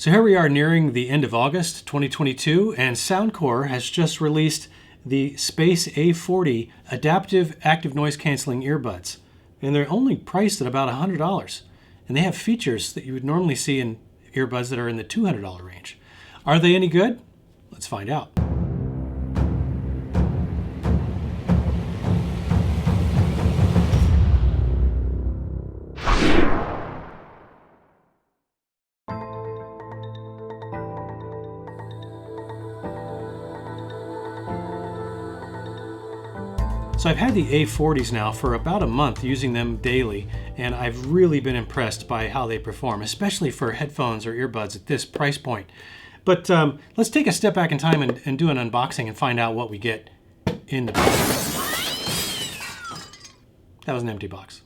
So here we are nearing the end of August 2022, and Soundcore has just released the Space A40 adaptive active noise canceling earbuds. And they're only priced at about $100. And they have features that you would normally see in earbuds that are in the $200 range. Are they any good? Let's find out. So I've had the A40s now for about a month, using them daily, and I've really been impressed by how they perform, especially for headphones or earbuds at this price point. But let's take a step back in time and do an unboxing and find out what we get in the box. That was an empty box.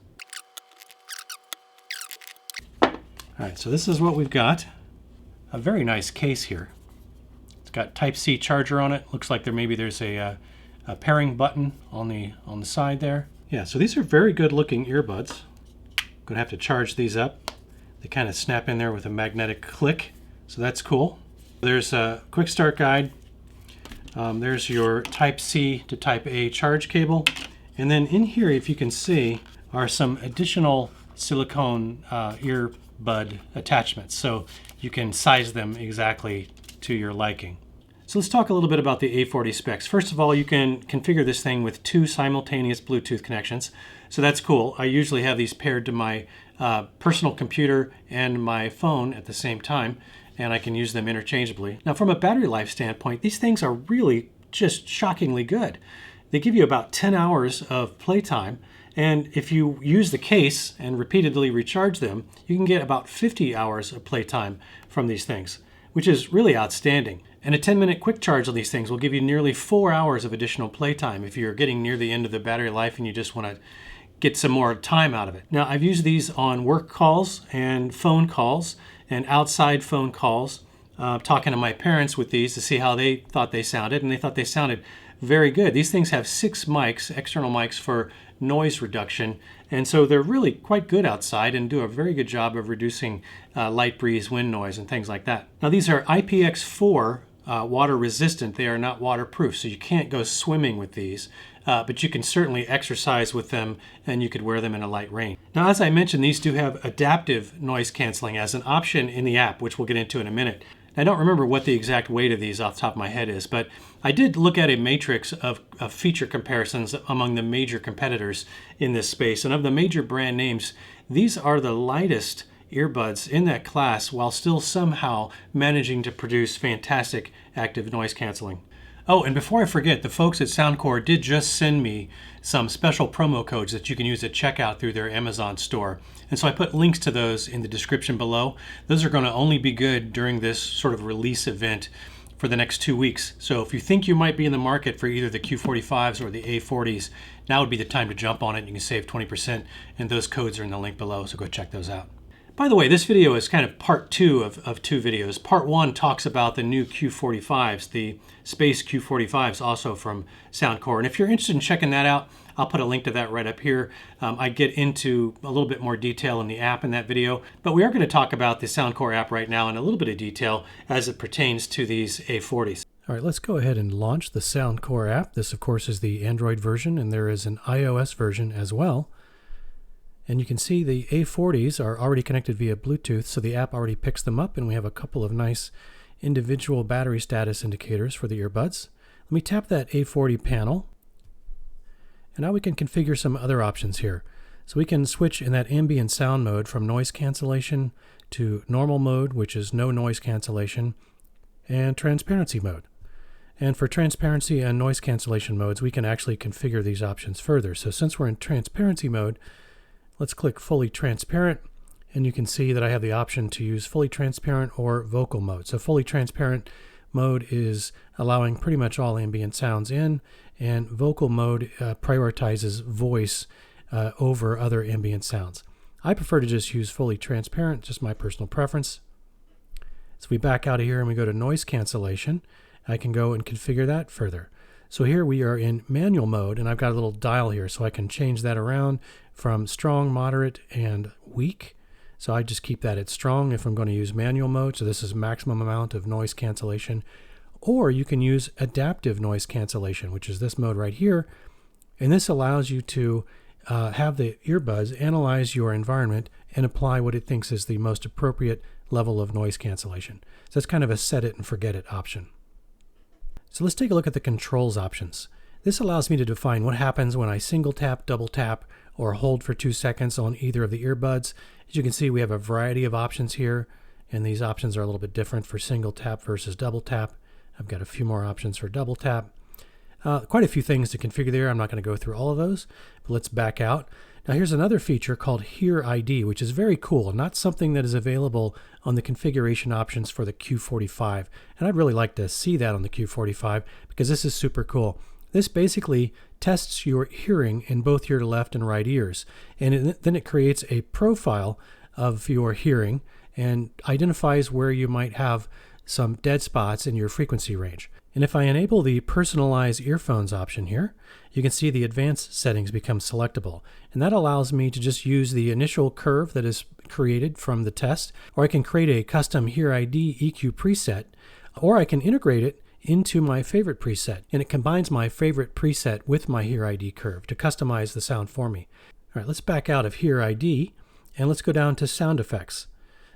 All right, so this is what we've got. A very nice case here. It's got Type-C charger on it. Looks like there's a pairing button on the side there. Yeah, so these are very good looking earbuds. Gonna have to charge these up. They kind of snap in there with a magnetic click, so that's cool. There's a quick start guide. There's your Type-C to Type-A charge cable. And then in here, if you can see, are some additional silicone earbud attachments, so you can size them exactly to your liking. So let's talk a little bit about the A40 specs. First of all, you can configure this thing with 2 simultaneous Bluetooth connections. So that's cool. I usually have these paired to my personal computer and my phone at the same time, and I can use them interchangeably. Now, from a battery life standpoint, these things are really just shockingly good. They give you about 10 hours of playtime, and if you use the case and repeatedly recharge them, you can get about 50 hours of playtime from these things, which is really outstanding. And a 10-minute quick charge on these things will give you nearly 4 hours of additional playtime if you're getting near the end of the battery life and you just want to get some more time out of it. Now, I've used these on work calls and phone calls and outside phone calls, talking to my parents with these to see how they thought they sounded, and they thought they sounded very good. These things have 6 mics, external mics for noise reduction, and so they're really quite good outside and do a very good job of reducing light breeze, wind noise, and things like that. Now, these are IPX4 water resistant. They are not waterproof, so you can't go swimming with these, but you can certainly exercise with them, and you could wear them in a light rain. Now, as I mentioned, these do have adaptive noise canceling as an option in the app, which we'll get into in a minute. I don't remember what the exact weight of these off the top of my head is, but I did look at a matrix of feature comparisons among the major competitors in this space, and of the major brand names, these are the lightest earbuds in that class, while still somehow managing to produce fantastic active noise canceling. Oh, and before I forget, the folks at Soundcore did just send me some special promo codes that you can use at checkout through their Amazon store. And so I put links to those in the description below. Those are going to only be good during this sort of release event for the next 2 weeks. So if you think you might be in the market for either the Q45s or the A40s, now would be the time to jump on it. You can save 20%, and those codes are in the link below, so go check those out. By the way, this video is kind of part 2 of 2 videos. Part 1 talks about the new Q45s, the Space Q45s, also from Soundcore. And if you're interested in checking that out, I'll put a link to that right up here. I get into a little bit more detail in the app in that video, but we are going to talk about the Soundcore app right now in a little bit of detail as it pertains to these A40s. All right, let's go ahead and launch the Soundcore app. This, of course, is the Android version, and there is an iOS version as well. And you can see the A40s are already connected via Bluetooth, so the app already picks them up, and we have a couple of nice individual battery status indicators for the earbuds. Let me tap that A40 panel, and now we can configure some other options here. So we can switch in that ambient sound mode from noise cancellation to normal mode, which is no noise cancellation, and transparency mode. And for transparency and noise cancellation modes, we can actually configure these options further. So since we're in transparency mode, let's click fully transparent, and you can see that I have the option to use fully transparent or vocal mode. So fully transparent mode is allowing pretty much all ambient sounds in, and vocal mode prioritizes voice over other ambient sounds. I prefer to just use fully transparent, just my personal preference. So we back out of here and we go to noise cancellation. I can go and configure that further. So here we are in manual mode, and I've got a little dial here, so I can change that around from strong, moderate, and weak. So I just keep that at strong if I'm going to use manual mode. So this is maximum amount of noise cancellation. Or you can use adaptive noise cancellation, which is this mode right here. And this allows you to have the earbuds analyze your environment and apply what it thinks is the most appropriate level of noise cancellation. So it's kind of a set it and forget it option. So let's take a look at the controls options. This allows me to define what happens when I single tap, double tap, or hold for 2 seconds on either of the earbuds. As you can see, we have a variety of options here, and these options are a little bit different for single tap versus double tap. I've got a few more options for double tap. Quite a few things to configure there. I'm not going to go through all of those, but let's back out. Now here's another feature called Hear ID, which is very cool, not something that is available on the configuration options for the Q45. And I'd really like to see that on the Q45 because this is super cool. This basically tests your hearing in both your left and right ears. And then it creates a profile of your hearing and identifies where you might have some dead spots in your frequency range. And if I enable the personalize earphones option here, you can see the advanced settings become selectable. And that allows me to just use the initial curve that is created from the test, or I can create a custom Hear ID EQ preset, or I can integrate it into my favorite preset. And it combines my favorite preset with my Hear ID curve to customize the sound for me. All right, let's back out of Hear ID and let's go down to sound effects.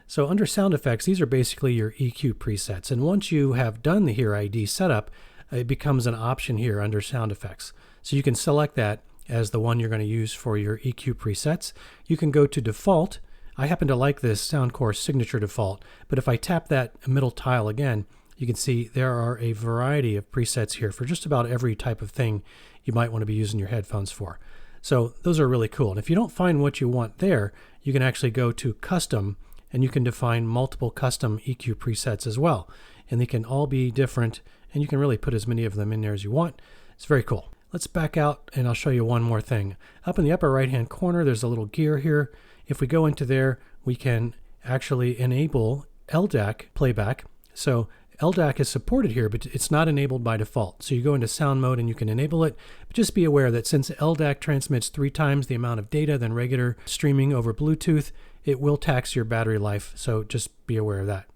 So under sound effects, these are basically your EQ presets. And once you have done the Hear ID setup, it becomes an option here under sound effects. So you can select that as the one you're going to use for your EQ presets. You can go to default. I happen to like this Soundcore signature default, but if I tap that middle tile again, you can see there are a variety of presets here for just about every type of thing you might want to be using your headphones for. So those are really cool. And if you don't find what you want there, you can actually go to custom and you can define multiple custom EQ presets as well. And they can all be different, and you can really put as many of them in there as you want. It's very cool. Let's back out, and I'll show you one more thing. Up in the upper right-hand corner, there's a little gear here. If we go into there, we can actually enable LDAC playback. So LDAC is supported here, but it's not enabled by default. So you go into sound mode and you can enable it. But just be aware that since LDAC transmits 3 times the amount of data than regular streaming over Bluetooth, it will tax your battery life, so just be aware of that.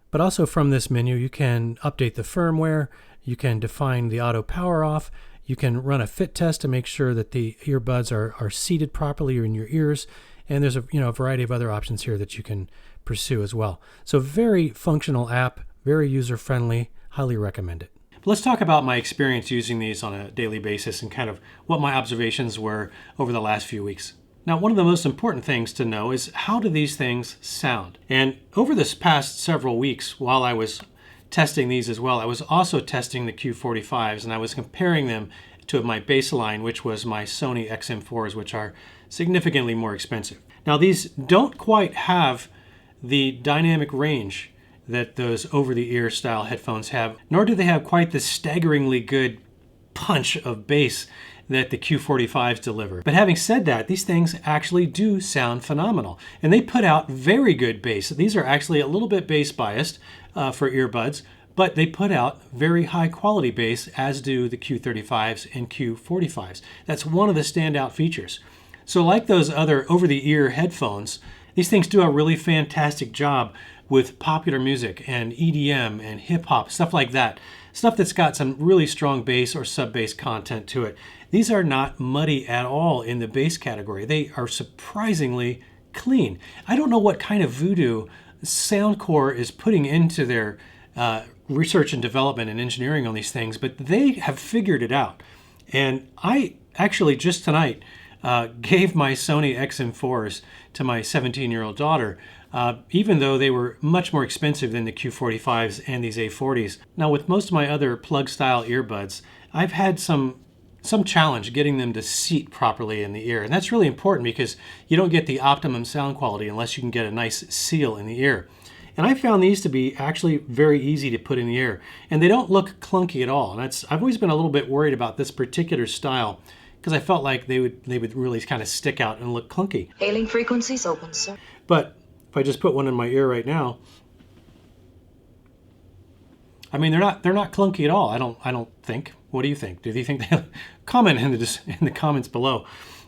But also from this menu, you can update the firmware, you can define the auto power off, you can run a fit test to make sure that the earbuds are seated properly in your ears, and there's a variety of other options here that you can pursue as well. So very functional app, very user-friendly, highly recommend it. Let's talk about my experience using these on a daily basis and kind of what my observations were over the last few weeks. Now, one of the most important things to know is how do these things sound? And over this past several weeks, while I was testing these as well, I was also testing the Q45s, and I was comparing them to my baseline, which was my Sony XM4s, which are significantly more expensive. Now, these don't quite have the dynamic range that those over-the-ear style headphones have, nor do they have quite the staggeringly good punch of bass that the Q45s deliver. But having said that, these things actually do sound phenomenal. And they put out very good bass. These are actually a little bit bass biased for earbuds, but they put out very high quality bass, as do the Q35s and Q45s. That's one of the standout features. So like those other over-the-ear headphones, these things do a really fantastic job with popular music and EDM and hip-hop, stuff like that. Stuff that's got some really strong bass or sub-bass content to it. These are not muddy at all in the bass category. They are surprisingly clean. I don't know what kind of voodoo Soundcore is putting into their research and development and engineering on these things, but they have figured it out. And I actually just tonight gave my Sony XM4s to my 17-year-old daughter, even though they were much more expensive than the Q45s and these A40s. Now, with most of my other plug-style earbuds, I've had some challenge getting them to seat properly in the ear. And that's really important because you don't get the optimum sound quality unless you can get a nice seal in the ear. And I found these to be actually very easy to put in the ear. And they don't look clunky at all. And I've always been a little bit worried about this particular style because I felt like they would really kind of stick out and look clunky. Hailing frequencies open, sir. But if I just put one in my ear right now, I mean, they're not clunky at all. I don't think. What do you think? Do you think they comment in the comments below?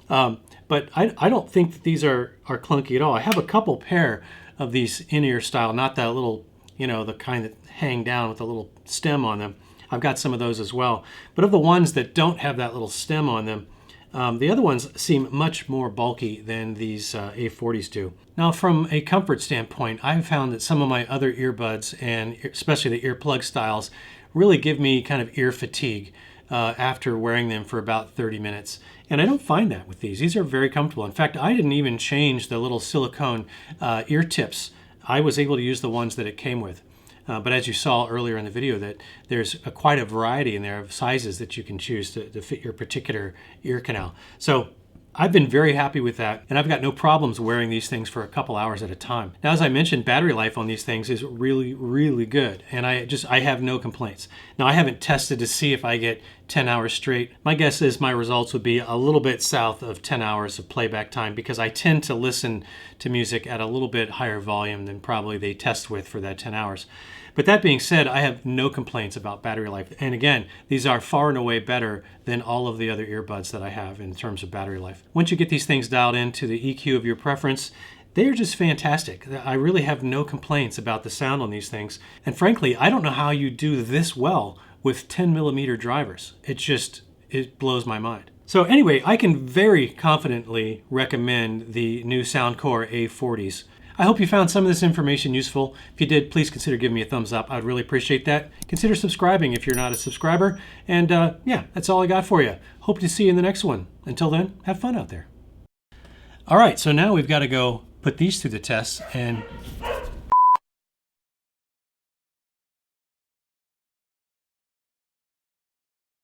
But I don't think that these are clunky at all. I have a couple pair of these in-ear style, not that little, the kind that hang down with a little stem on them. I've got some of those as well. But of the ones that don't have that little stem on them, the other ones seem much more bulky than these A40s do. Now, from a comfort standpoint, I've found that some of my other earbuds, and especially the earplug styles, really give me kind of ear fatigue after wearing them for about 30 minutes. And I don't find that with these. These are very comfortable. In fact, I didn't even change the little silicone ear tips. I was able to use the ones that it came with. But as you saw earlier in the video, that there's quite a variety in there of sizes that you can choose to fit your particular ear canal. So I've been very happy with that, and I've got no problems wearing these things for a couple hours at a time. Now, as I mentioned, battery life on these things is really, really good, and I have no complaints. Now, I haven't tested to see if I get 10 hours straight. My guess is my results would be a little bit south of 10 hours of playback time, because I tend to listen to music at a little bit higher volume than probably they test with for that 10 hours. But that being said, I have no complaints about battery life. And again, these are far and away better than all of the other earbuds that I have in terms of battery life. Once you get these things dialed into the EQ of your preference, they are just fantastic. I really have no complaints about the sound on these things. And frankly, I don't know how you do this well with 10mm drivers. It blows my mind. So anyway, I can very confidently recommend the new Soundcore A40s. I hope you found some of this information useful. If you did, please consider giving me a thumbs up. I'd really appreciate that. Consider subscribing if you're not a subscriber. And yeah, that's all I got for you. Hope to see you in the next one. Until then, have fun out there. All right, so now we've got to go put these through the test and